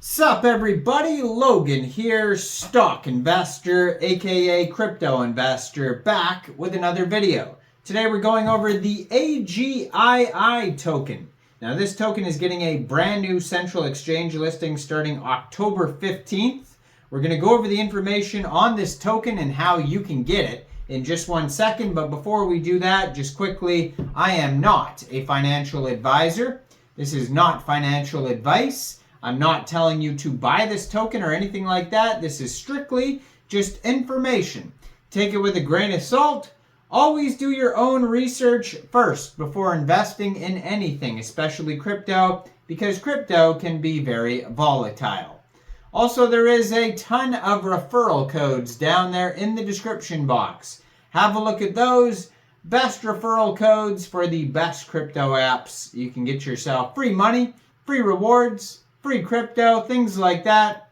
Sup everybody, Logan here, stock investor aka crypto investor, back with another video. Today we're going over the AGII token. Now this token is getting a brand new central exchange listing starting October 15th. We're going to go over the information on this token and how you can get it in just 1 second, but before we do that, just quickly, I am not a financial advisor. This is not financial advice. I'm not telling you to buy this token or anything like that. This is strictly just information. Take it with a grain of salt. Always do your own research first before investing in anything, especially crypto, because crypto can be very volatile. Also, there is a ton of referral codes down there in the description box. Have a look at those. Best referral codes for the best crypto apps. You can get yourself free money, free rewards, free crypto, things like that,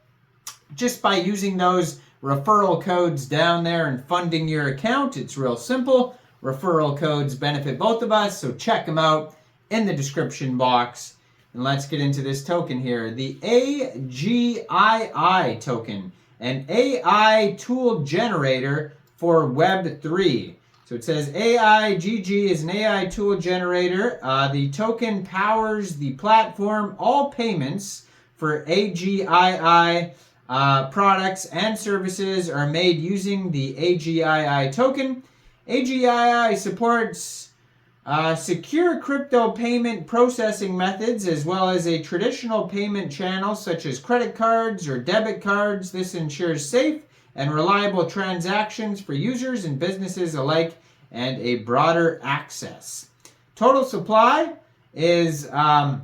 just by using those referral codes down there and funding your account. It's real simple. Referral codes benefit both of us, so check them out in the description box. And let's get into this token here. The AGII token, an AI tool generator for Web3. So it says AIGG is an AI tool generator. The token powers the platform. All payments for AGII products and services are made using the AGII token. AGII supports secure crypto payment processing methods as well as a traditional payment channel such as credit cards or debit cards. This ensures safe and reliable transactions for users and businesses alike, and a broader access. Total supply is 5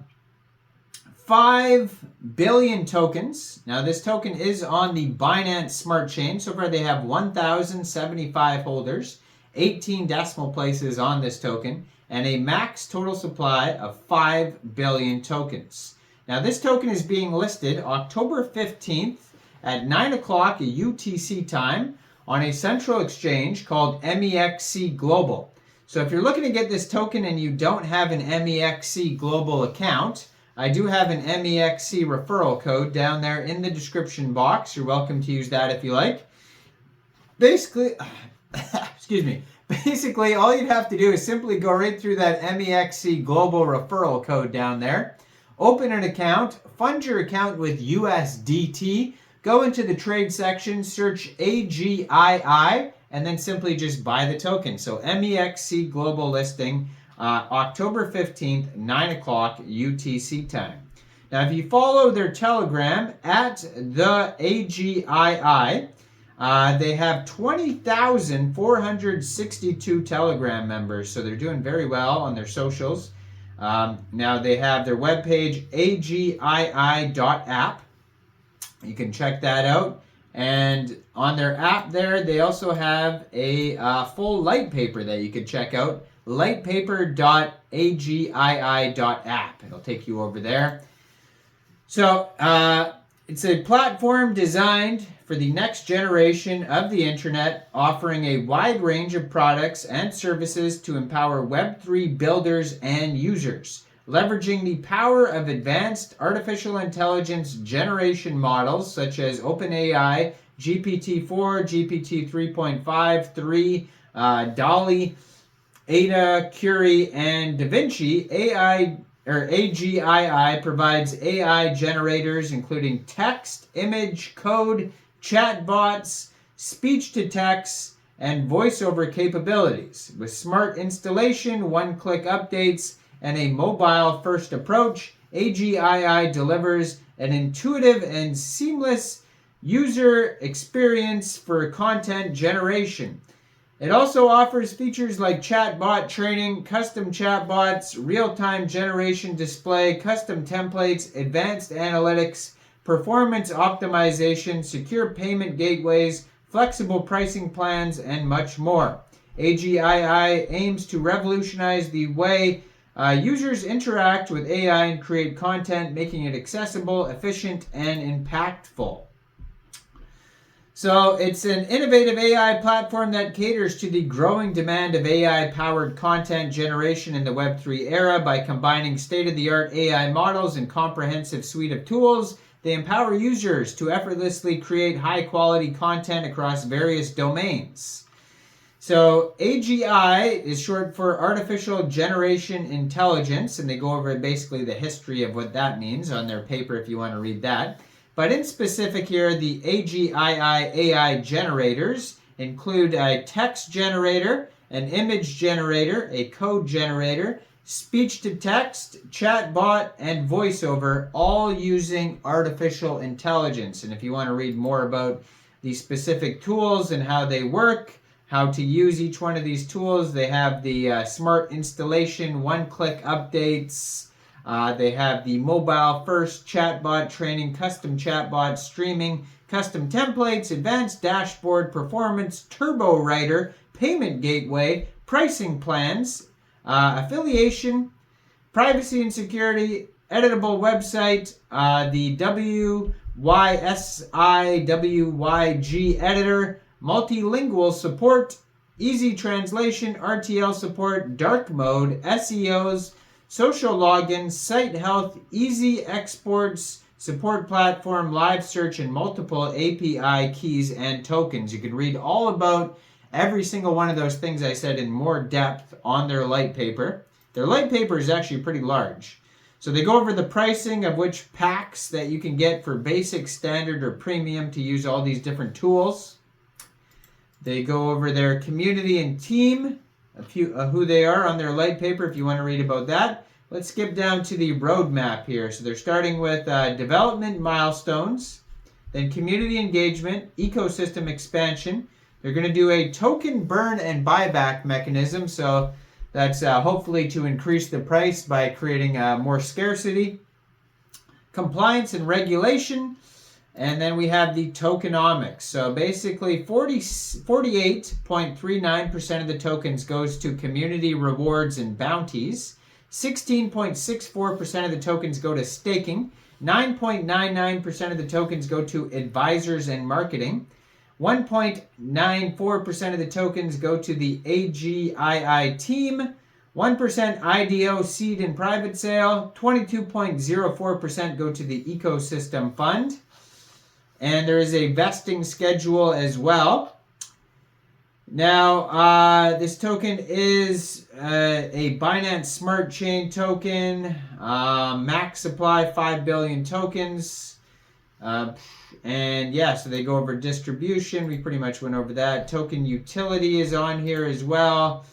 billion tokens. Now this token is on the Binance Smart Chain. So far they have 1,075 holders, 18 decimal places on this token, and a max total supply of 5 billion tokens. Now this token is being listed October 15th at 9 o'clock UTC time on a central exchange called MEXC Global. So if you're looking to get this token and you don't have an MEXC Global account, I do have an MEXC referral code down there in the description box. You're welcome to use that if you like. Basically, Basically, all you'd have to do is simply go right through that MEXC Global referral code down there, open an account, fund your account with USDT, go into the trade section, search AGII, and then simply just buy the token. So MEXC Global listing, October 15th, 9 o'clock UTC time. Now, if you follow their Telegram at the AGII, they have 20,462 Telegram members, so they're doing very well on their socials. Now, they have their webpage, agii.app. You can check that out. And on their app there, they also have a full light paper that you can check out. lightpaper.agii.app. It'll take you over there. So it's a platform designed for the next generation of the internet, offering a wide range of products and services to empower Web3 builders and users. Leveraging the power of advanced artificial intelligence generation models such as OpenAI, GPT-4, GPT 3.5, 3, DALL-E, Ada, Curie, and DaVinci, AGII provides AI generators including text, image, code, chatbots, speech-to-text, and voiceover capabilities. With smart installation, one-click updates, and a mobile-first approach, AGII delivers an intuitive and seamless user experience for content generation. It also offers features like chatbot training, custom chatbots, real-time generation display, custom templates, advanced analytics, performance optimization, secure payment gateways, flexible pricing plans, and much more. AGII aims to revolutionize the way users interact with AI and create content, making it accessible, efficient, and impactful. So it's an innovative AI platform that caters to the growing demand of AI-powered content generation in the Web3 era by combining state-of-the-art AI models and comprehensive suite of tools They empower users to effortlessly create high-quality content across various domains. So AGI is short for Artificial Generation Intelligence, and they go over basically the history of what that means on their paper if you want to read that. But in specific here, the AGII AI generators include a text generator, an image generator, a code generator, speech-to-text, chatbot, and voiceover, all using artificial intelligence. And if you want to read more about the specific tools and how they work, how to use each one of these tools, they have the smart installation, one-click updates. They have the mobile-first chatbot training, custom chatbot streaming, custom templates, advanced dashboard performance, turbo writer, payment gateway, pricing plans, affiliation, privacy and security, editable website, the WYSIWYG editor, multilingual support, easy translation, RTL support, dark mode, SEOs, social login, site health, easy exports, support platform, live search, and multiple API keys and tokens. You can read all about every single one of those things I said in more depth on their light paper. Their light paper is actually pretty large. So they go over the pricing of which packs that you can get for basic, standard, or premium to use all these different tools. They go over their community and team, who they are on their light paper if you want to read about that. Let's skip down to the roadmap here. So they're starting with development milestones, then community engagement, ecosystem expansion. They're going to do a token burn and buyback mechanism. So that's hopefully to increase the price by creating more scarcity. Compliance and regulation. And then we have the tokenomics. So basically 48.39% of the tokens goes to community rewards and bounties. 16.64% of the tokens go to staking. 9.99% of the tokens go to advisors and marketing. 1.94% of the tokens go to the AGII team. 1% IDO seed and private sale. 22.04% go to the ecosystem fund. And there is a vesting schedule as well. Now, this token is a Binance Smart Chain token. Max supply 5 billion tokens. And yeah, so they go over distribution. We pretty much went over that. Token utility is on here as well.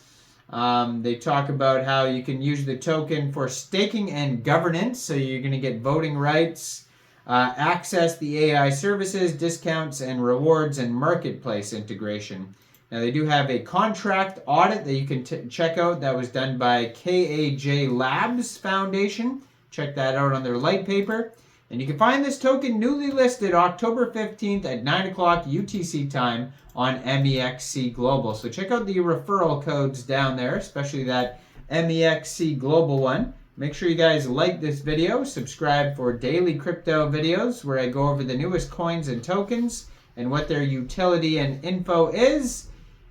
They talk about how you can use the token for staking and governance. So you're going to get voting rights. Access the AI services, discounts, and rewards, and marketplace integration. Now, they do have a contract audit that you can check out that was done by KAJ Labs Foundation. Check that out on their light paper. And you can find this token newly listed October 15th at 9 o'clock UTC time on MEXC Global. So check out the referral codes down there, especially that MEXC Global one. Make sure you guys like this video, subscribe for daily crypto videos where I go over the newest coins and tokens and what their utility and info is.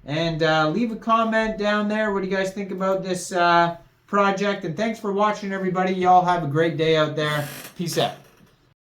And leave a comment down there. What do you guys think about this project? And thanks for watching, everybody. Y'all have a great day out there. Peace out.